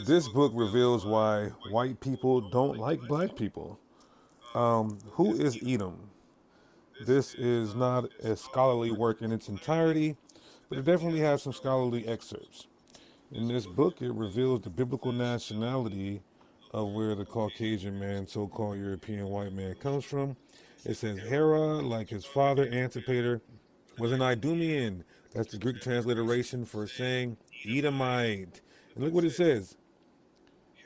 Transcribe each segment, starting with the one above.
This book reveals why white people don't like black people. Who is Edom? This is not a scholarly work in its entirety, but it definitely has some scholarly excerpts. In this book, it reveals the biblical nationality of where the Caucasian man, so called European white man, comes from. It says Hera, like his father Antipater, was an Idumean. That's the Greek transliteration for saying Edomite. And look what it says: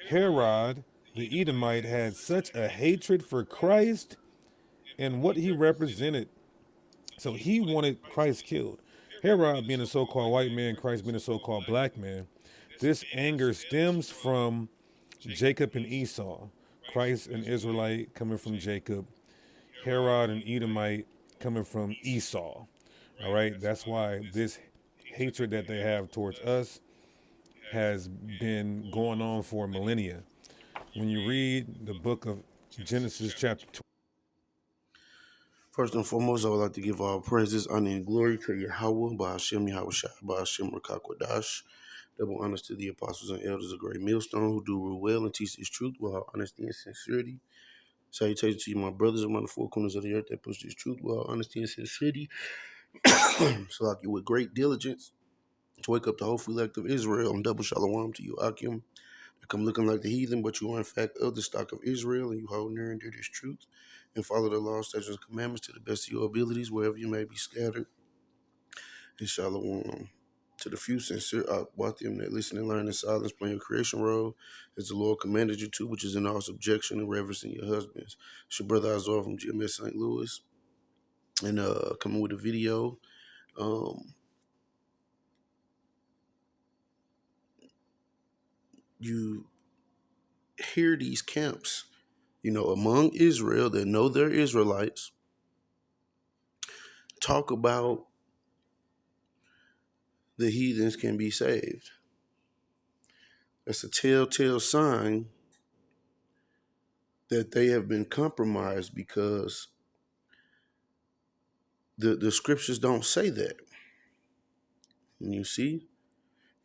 Herod, the Edomite, had such a hatred for Christ and what he represented. So he wanted Christ killed. Herod being a so called white man, Christ being a so called black man. This anger stems from Jacob and Esau. Christ, an Israelite, coming from Jacob. Herod, an Edomite, coming from Esau. All right, that's why this hatred that they have towards us has been going on for millennia. When you read the book of Genesis, chapter 2, First and foremost, I would like to give all praises, honor, and glory to Yahweh, Ba'ashem, Yahweh Shai, Ba'ashem, Rakakwadash. Double honors to the apostles and elders of Great Millstone who do rule well and teach this truth with all honesty and sincerity. Salutations to you, my brothers around the four corners of the earth that push this truth with all honesty and sincerity. So, like you with great diligence to wake up the whole elect of Israel and double shalom to you, Akim. You come looking like the heathen, but you are in fact of the stock of Israel, and you hold near and dear this truth, and follow the law, statutes, and commandments to the best of your abilities, wherever you may be scattered. And shalom to the few sincere them that listen and learn in silence, playing your creation role, as the Lord commanded you to, which is in all subjection and reverence in your husbands. It's your brother Azor from GMS St. Louis, and coming with a video. Um, you hear these camps, among Israel that know they're Israelites, talk about the heathens can be saved. That's a telltale sign that they have been compromised because the scriptures don't say that. And you see?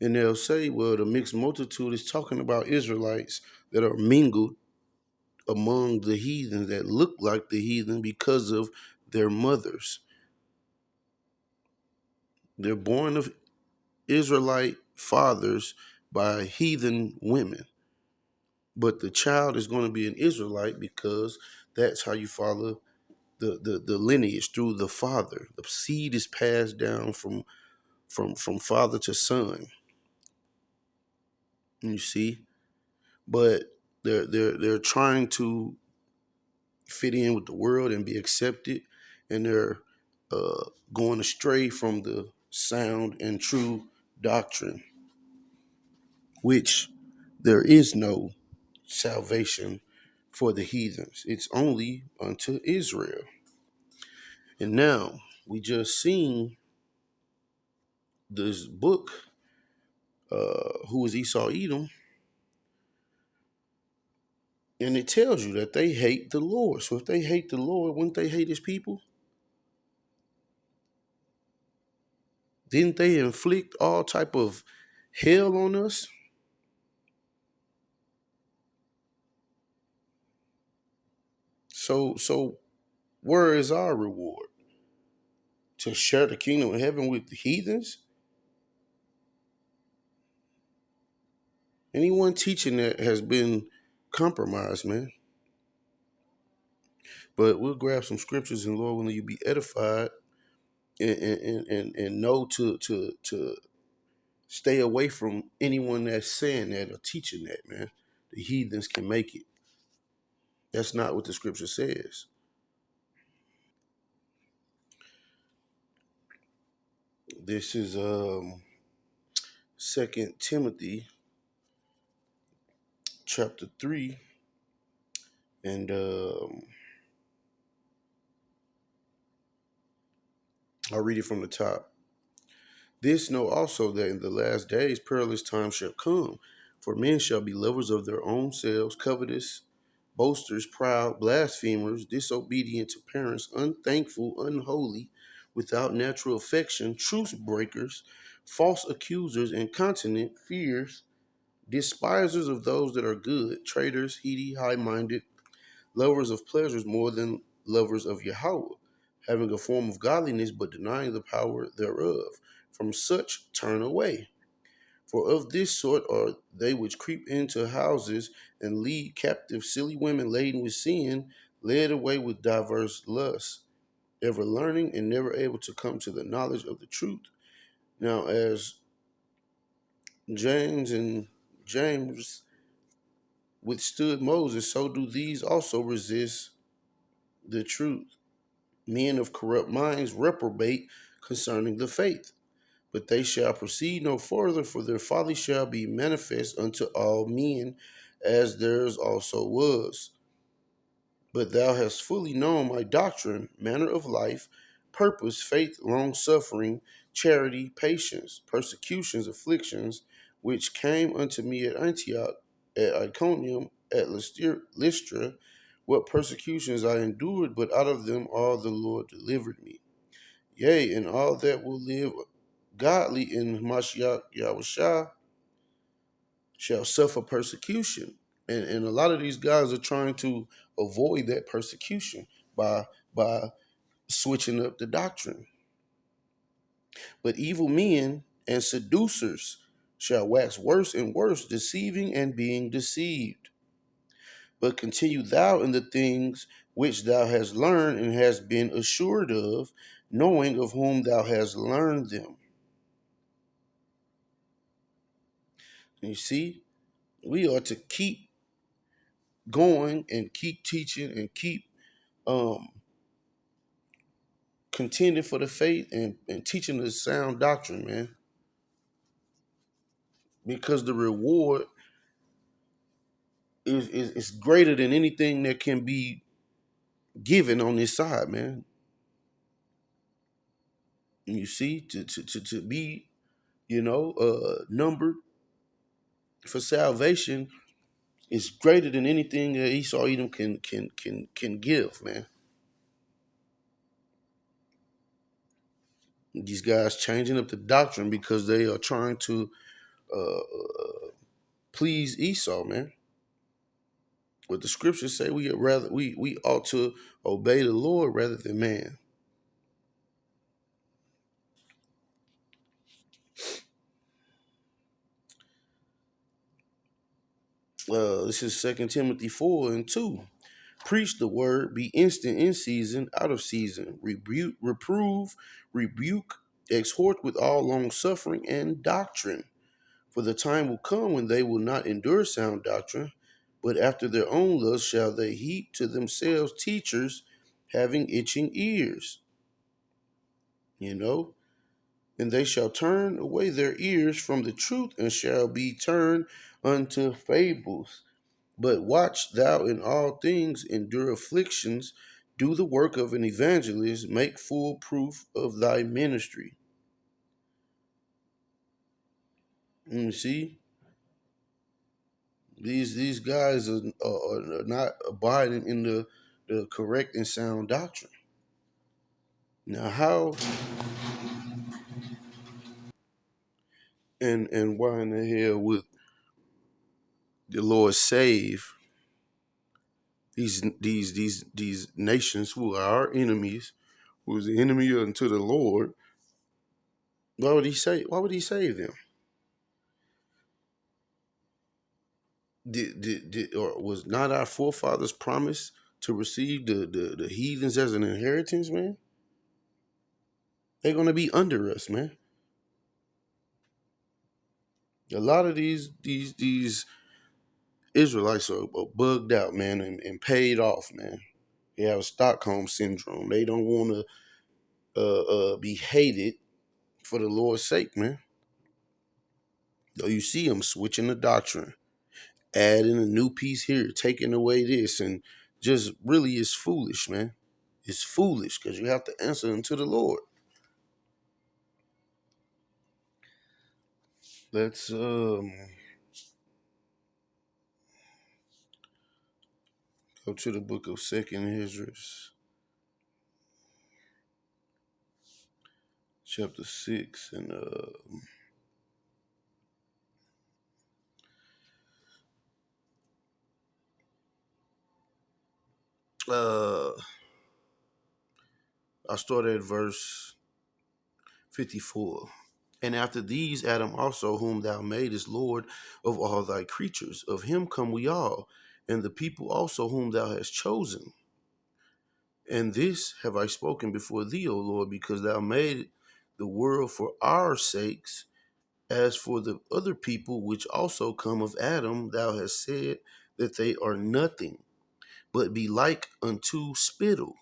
And they'll say, well, the mixed multitude is talking about Israelites that are mingled among the heathen that look like the heathen because of their mothers. They're born of Israelite fathers by heathen women. But the child is going to be an Israelite because that's how you follow the lineage through the father. The seed is passed down from father to son. You see? But they're trying to fit in with the world and be accepted, and they're going astray from the sound and true doctrine, which there is no salvation for the heathens. It's only unto Israel. And now we just seen this book, Who is Esau Edom, and it tells you that they hate the Lord. So if they hate the Lord, wouldn't they hate his people? Didn't they inflict all type of hell on us? So where is our reward? To share the kingdom of heaven with the heathens? Anyone teaching that has been compromised, man. But we'll grab some scriptures, and Lord willing, you be edified and know to stay away from anyone that's saying that or teaching that, man. The heathens can make it. That's not what the scripture says. This is 2 Timothy chapter 3, and I'll read it from the top. This know also that in the last days perilous times shall come, for men shall be lovers of their own selves, covetous, boasters, proud, blasphemers, disobedient to parents, unthankful, unholy, without natural affection, truce breakers, false accusers, incontinent, fierce, despisers of those that are good, traitors, heady, high-minded, lovers of pleasures more than lovers of Yahweh, having a form of godliness but denying the power thereof. From such turn away. For of this sort are they which creep into houses and lead captive silly women laden with sin, led away with diverse lusts, ever learning and never able to come to the knowledge of the truth. Now, as James withstood Moses, so do these also resist the truth. Men of corrupt minds reprobate concerning the faith. But they shall proceed no further, for their folly shall be manifest unto all men, as theirs also was. But thou hast fully known my doctrine, manner of life, purpose, faith, long suffering, charity, patience, persecutions, afflictions, which came unto me at Antioch, at Iconium, at Lystra, what persecutions I endured, but out of them all the Lord delivered me. Yea, and all that will live godly in Mashiach Yahushua shall suffer persecution. And a lot of these guys are trying to avoid that persecution by switching up the doctrine. But evil men and seducers shall wax worse and worse, deceiving and being deceived. But continue thou in the things which thou hast learned and hast been assured of, knowing of whom thou hast learned them. You see, we are to keep going and keep teaching and keep um, contending for the faith and teaching the sound doctrine, man. Because the reward is greater than anything that can be given on this side, man. And you see, to be, numbered for salvation is greater than anything that Esau Edom can give, man. These guys changing up the doctrine because they are trying to please Esau, man. What the scriptures say, we ought to obey the Lord rather than man. This is 2 Timothy 4:2. Preach the word, be instant in season, out of season, rebuke, exhort with all long suffering and doctrine. For the time will come when they will not endure sound doctrine, but after their own lust shall they heap to themselves teachers having itching ears. You know, and they shall turn away their ears from the truth and shall be turned unto fables. But watch thou in all things, endure afflictions, do the work of an evangelist, make full proof of thy ministry. And you see, these guys are not abiding in the correct and sound doctrine. Now, how and why in the hell would the Lord save these nations who are our enemies, who is the enemy unto the Lord? Why would he save them? Or was not our forefathers promised to receive the heathens as an inheritance, man? They're gonna be under us, man. A lot of these Israelites are bugged out, man, and paid off, man. They have Stockholm syndrome. They don't want to be hated for the Lord's sake, man. Though you see them switching the doctrine, adding a new piece here, taking away this, and just really is foolish, man. It's foolish because you have to answer unto the Lord. Let's go to the book of Second Ezra, chapter 6, and Uh, I start at verse 54. And after these, Adam also, whom thou madest Lord of all thy creatures, of him come we all, and the people also whom thou hast chosen. And this have I spoken before thee, O Lord, because thou made the world for our sakes. As for the other people which also come of Adam, thou hast said that they are nothing, but be like unto spittle,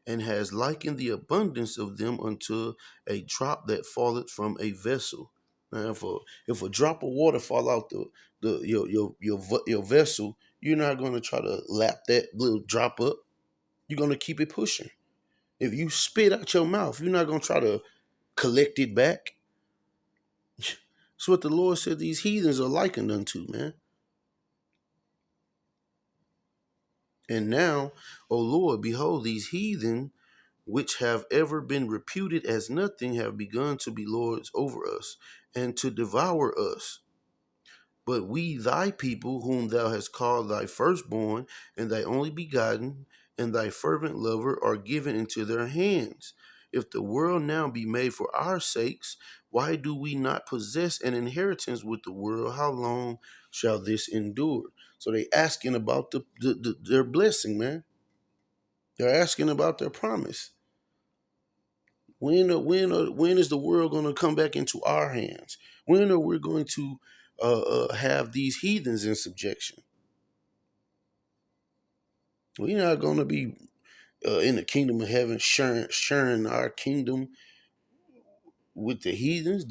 and has likened the abundance of them unto a drop that falleth from a vessel. Now, if a drop of water fall out your vessel, you're not going to try to lap that little drop up. You're going to keep it pushing. If you spit out your mouth, you're not going to try to collect it back. That's what the Lord said these heathens are likened unto, man. And now, O Lord, behold, these heathen which have ever been reputed as nothing have begun to be lords over us and to devour us. But we, thy people, whom thou hast called thy firstborn and thy only begotten and thy fervent lover, are given into their hands. If the world now be made for our sakes, why do we not possess an inheritance with the world? How long shall this endure? So they asking about their blessing, man. They're asking about their promise. When is the world going to come back into our hands? When are we going to have these heathens in subjection? We're not going to be in the kingdom of heaven sharing our kingdom with the heathens.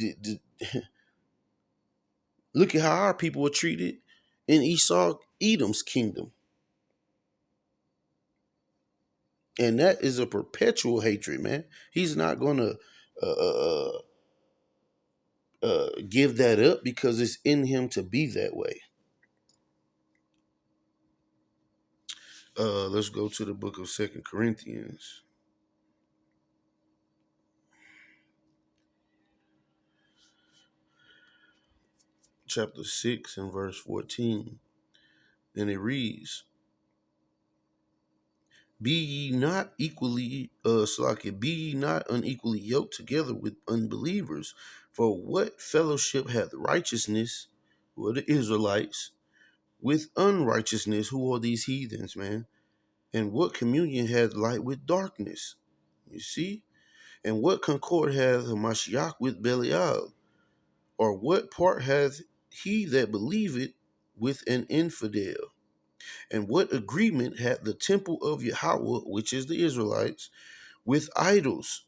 Look at how our people were treated in Esau, Edom's kingdom. And that is a perpetual hatred, man. He's not going to give that up because it's in him to be that way. Let's go to the book of 2 Corinthians, chapter 6 and verse 14. And it reads, Be ye not be ye not unequally yoked together with unbelievers. For what fellowship hath righteousness, who are the Israelites, with unrighteousness, who are these heathens, man? And what communion hath light with darkness? You see? And what concord hath Mashiach with Belial? Or what part hath he that believeth with an infidel? And what agreement had the temple of Yahweh, which is the Israelites, with idols?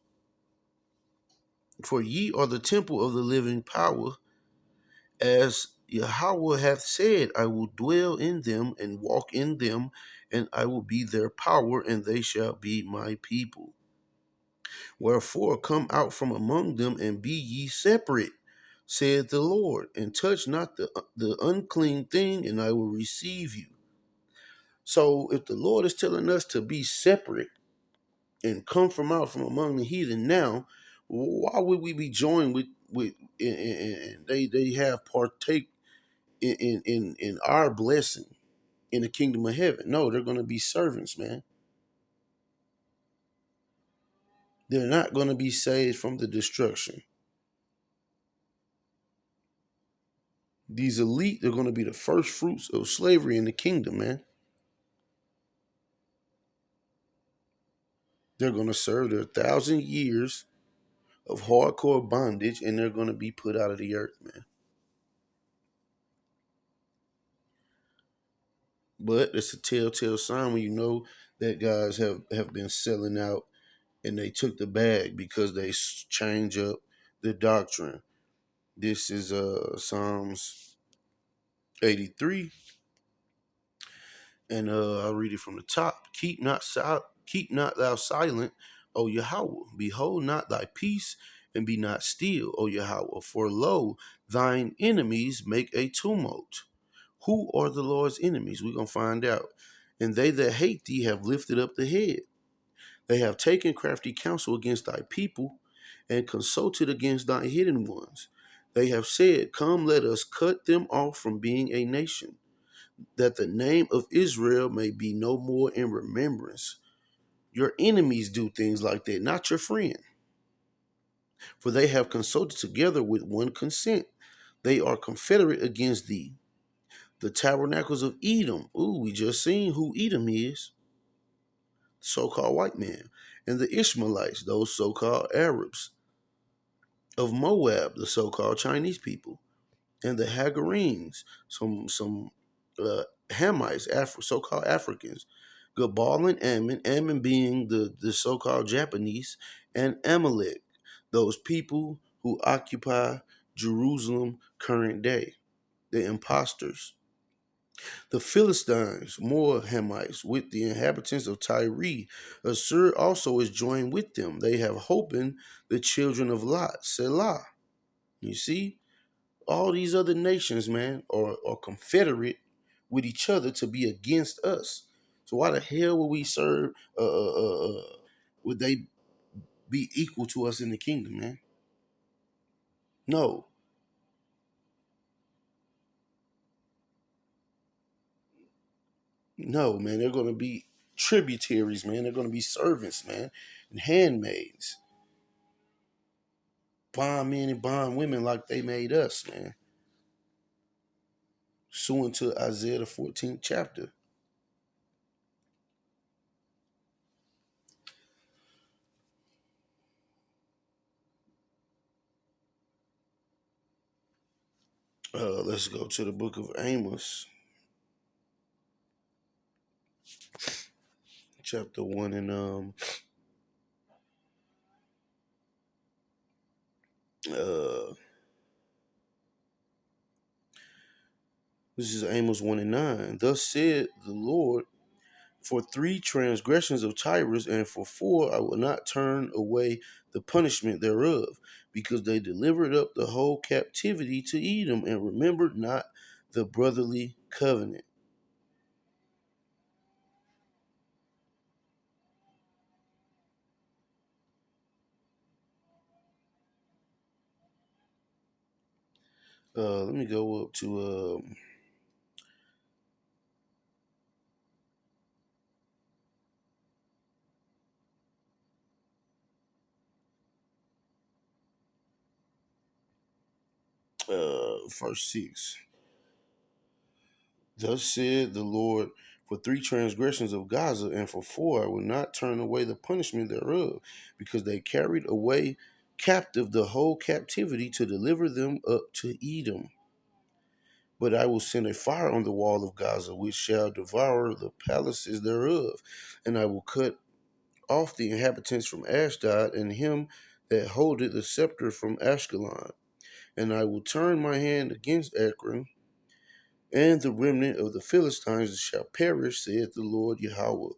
For ye are the temple of the living power, as Yahweh hath said, I will dwell in them and walk in them, and I will be their power, and they shall be my people. Wherefore come out from among them, and be ye separate, saith the Lord, and touch not the unclean thing, and I will receive you. So if the Lord is telling us to be separate and come from out from among the heathen now, why would we be joined with and they have partake in our blessing in the kingdom of heaven? No, they're going to be servants, man. They're not going to be saved from the destruction. These elite are going to be the first fruits of slavery in the kingdom, man. They're going to serve their 1,000 years of hardcore bondage, and they're going to be put out of the earth, man. But it's a telltale sign when you know that guys have been selling out and they took the bag because they change up the doctrine. This is Psalms 83, and I'll read it from the top. Keep not thou silent, O Yahweh. Behold not thy peace, and be not still, O Yahweh. For lo, thine enemies make a tumult. Who are the Lord's enemies? We're going to find out. And they that hate thee have lifted up the head. They have taken crafty counsel against thy people, and consulted against thy hidden ones. They have said, Come, let us cut them off from being a nation. that the name of Israel may be no more in remembrance. Your enemies do things like that, not your friend. For they have consulted together with one consent. They are confederate against thee. The tabernacles of Edom. Ooh, we just seen who Edom is. So-called white man. And the Ishmaelites, those so-called Arabs. Of Moab, the so-called Chinese people. And the Hagarenes, some Hamites, so-called Africans. Gabal and Ammon, Ammon being the so-called Japanese, and Amalek, those people who occupy Jerusalem current day, the impostors. The Philistines, more Hamites, with the inhabitants of Tyre. Assur also is joined with them. They have hope in the children of Lot, Selah. You see? All these other nations, man, are confederate with each other to be against us. So why the hell would we serve? Would they be equal to us in the kingdom, man? No, no, man. They're gonna be tributaries, man. They're gonna be servants, man, and handmaids, bond men and bond women like they made us, man. Suing to Isaiah the 14th chapter. Let's go to the book of Amos, chapter 1, and uh this is Amos 1 and 9. Thus said the Lord, for 3 transgressions of Tyrus, and for 4 I will not turn away the punishment thereof, because they delivered up the whole captivity to Edom, and remembered not the brotherly covenant. Let me go up to verse 6. Thus said the Lord, for 3 transgressions of Gaza, and for 4 I will not turn away the punishment thereof, because they carried away captive the whole captivity to deliver them up to Edom. But I will send a fire on the wall of Gaza, which shall devour the palaces thereof, and I will cut off the inhabitants from Ashdod, and him that holdeth the scepter from Ashkelon. And I will turn my hand against Ekron, and the remnant of the Philistines shall perish, saith the Lord Yahweh.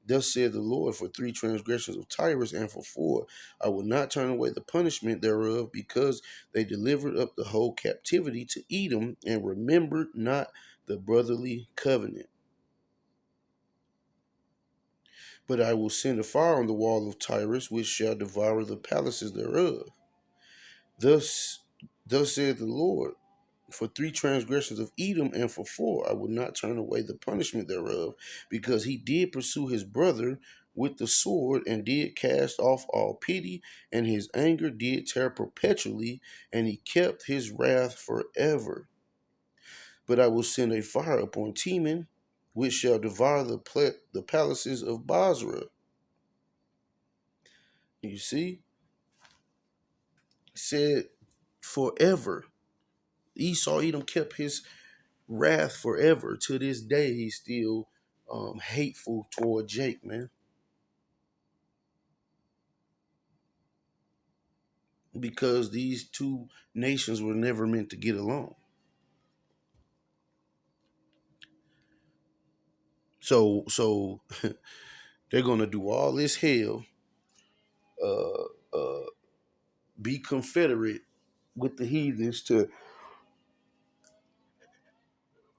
Thus saith the Lord, for 3 transgressions of Tyrus, and for 4 I will not turn away the punishment thereof, because they delivered up the whole captivity to Edom, and remembered not the brotherly covenant. But I will send a fire on the wall of Tyrus, which shall devour the palaces thereof. Thus, thus saith the Lord, for 3 transgressions of Edom, and for 4 I will not turn away the punishment thereof, because he did pursue his brother with the sword, and did cast off all pity, and his anger did tear perpetually, and he kept his wrath forever. But I will send a fire upon Teman, which shall devour the palaces of Basra. You see, he said forever. Esau Edom kept his wrath forever. To this day, he's still hateful toward Jake, man, because these two nations were never meant to get along. So they're gonna do all this hell, uh, uh, be confederate with the heathens to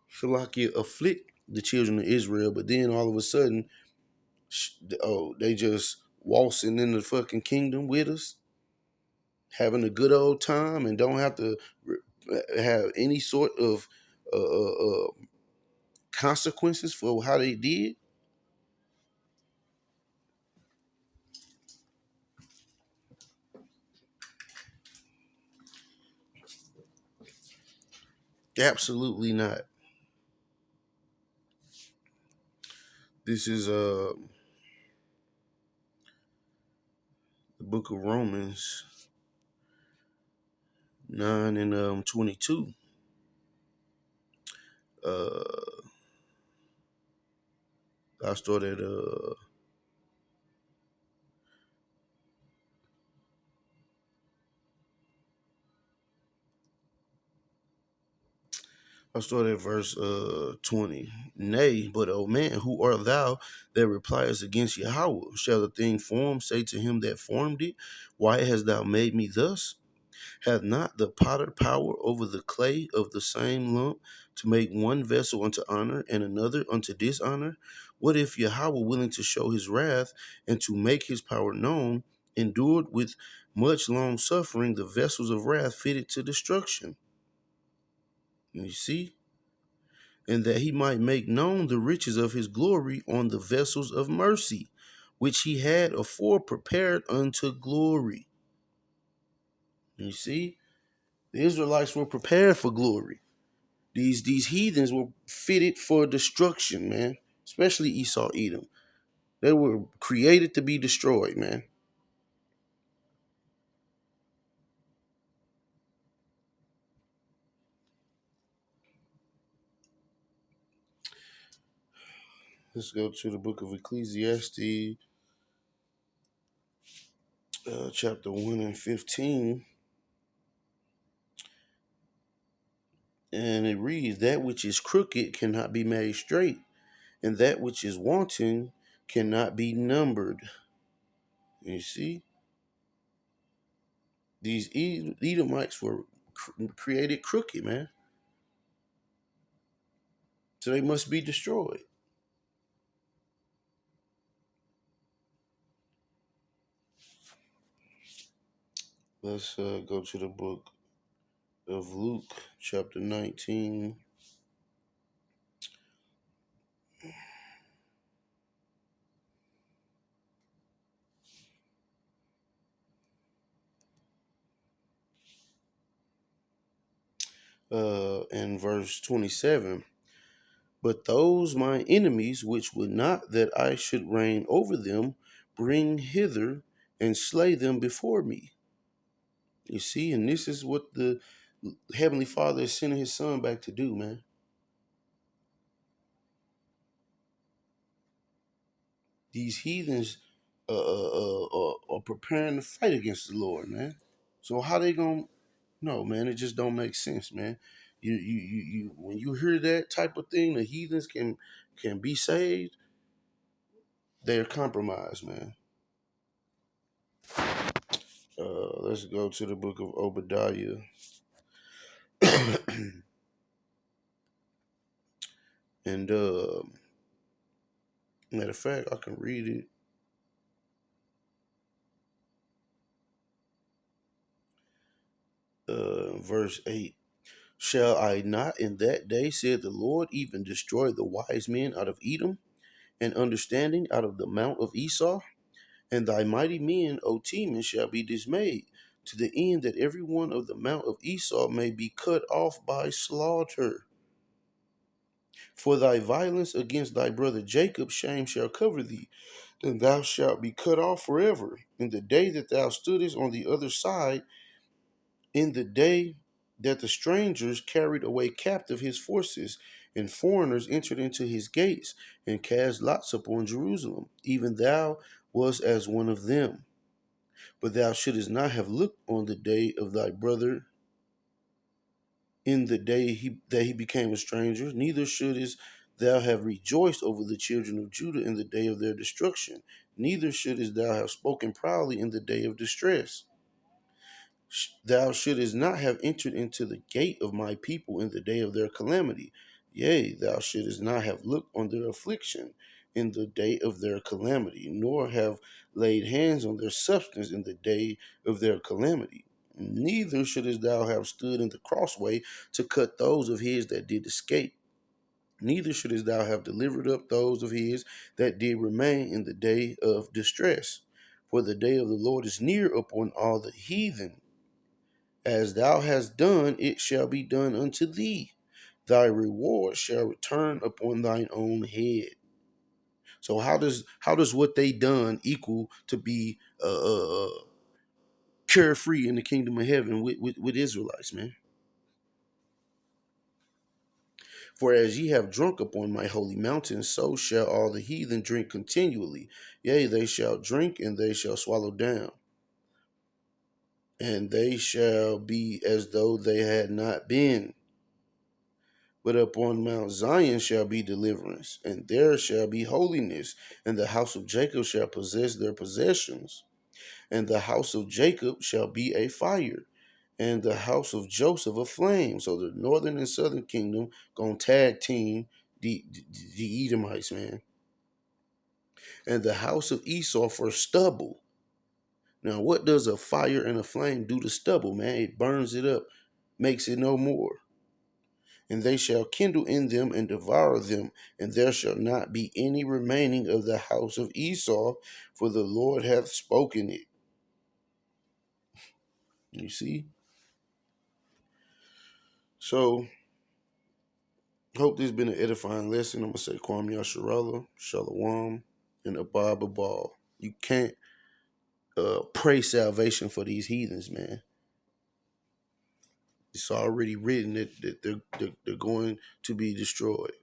Shalakia afflict the children of Israel, but then all of a sudden, they just waltzing in the fucking kingdom with us, having a good old time, and don't have to have any sort of uh, uh, uh, consequences for how they did? Absolutely not. This is the book of Romans 9 and 22. Uh, I started at verse 20. Nay, but O man, who art thou that repliest against Yahweh? Shall the thing formed say to him that formed it, why hast thou made me thus? Hath not the potter power over the clay of the same lump to make one vessel unto honor and another unto dishonor? What if Yahweh, willing to show his wrath and to make his power known, endured with much long suffering the vessels of wrath fitted to destruction? You see? And that he might make known the riches of his glory on the vessels of mercy, which he had afore prepared unto glory. You see? The Israelites were prepared for glory. These heathens were fitted for destruction, man. Especially Esau, Edom. They were created to be destroyed, man. Let's go to the book of Ecclesiastes, chapter 1 and 15. And it reads, that which is crooked cannot be made straight, and that which is wanting cannot be numbered. You see? These Edomites were created crooked, man. So they must be destroyed. Let's go to the book of Luke, chapter 19. And verse 27. But those my enemies which would not that I should reign over them, bring hither and slay them before me. You see, and this is what the Heavenly Father is sending his son back to do, man. These heathens are preparing to fight against the Lord, man. So how they gonna? No, man, it just don't make sense, man. You when you hear that type of thing, the heathens can be saved. They're compromised, man. Let's go to the book of Obadiah. And matter of fact, I can read it. Verse 8. Shall I not in that day, said the Lord, even destroy the wise men out of Edom, and understanding out of the mount of Esau? And thy mighty men, O Teman, shall be dismayed, to the end that every one of the mount of Esau may be cut off by slaughter. For thy violence against thy brother Jacob, shame shall cover thee. Then thou shalt be cut off forever. In the day that thou stoodest on the other side, in the day that the strangers carried away captive his forces, and foreigners entered into his gates, and cast lots upon Jerusalem, even thou was as one of them. But thou shouldest not have looked on the day of thy brother in the day that he became a stranger, neither shouldest thou have rejoiced over the children of Judah in the day of their destruction, neither shouldest thou have spoken proudly in the day of distress. Thou shouldest not have entered into the gate of my people in the day of their calamity. Yea, thou shouldest not have looked on their affliction in the day of their calamity, nor have laid hands on their substance in the day of their calamity. Neither shouldest thou have stood in the crossway to cut those of his that did escape. Neither shouldest thou have delivered up those of his that did remain in the day of distress. For the day of the Lord is near upon all the heathen. As thou hast done, it shall be done unto thee. Thy reward shall return upon thine own head. So how does what they done equal to be carefree in the kingdom of heaven with Israelites, man? For as ye have drunk upon my holy mountain, so shall all the heathen drink continually. Yea, they shall drink, and they shall swallow down, and they shall be as though they had not been. But upon Mount Zion shall be deliverance, and there shall be holiness, and the house of Jacob shall possess their possessions, and the house of Jacob shall be a fire, and the house of Joseph a flame. So the northern and southern kingdom gonna tag team the Edomites, man. And the house of Esau for stubble. Now, what does a fire and a flame do to stubble, man? It burns it up, makes it no more. And they shall kindle in them and devour them, and there shall not be any remaining of the house of Esau, for the Lord hath spoken it. You see? So, hope this has been an edifying lesson. I'm going to say Kwam Yasharallah, Shalom, and Abab Abal. You can't pray salvation for these heathens, man. It's already written that they're going to be destroyed.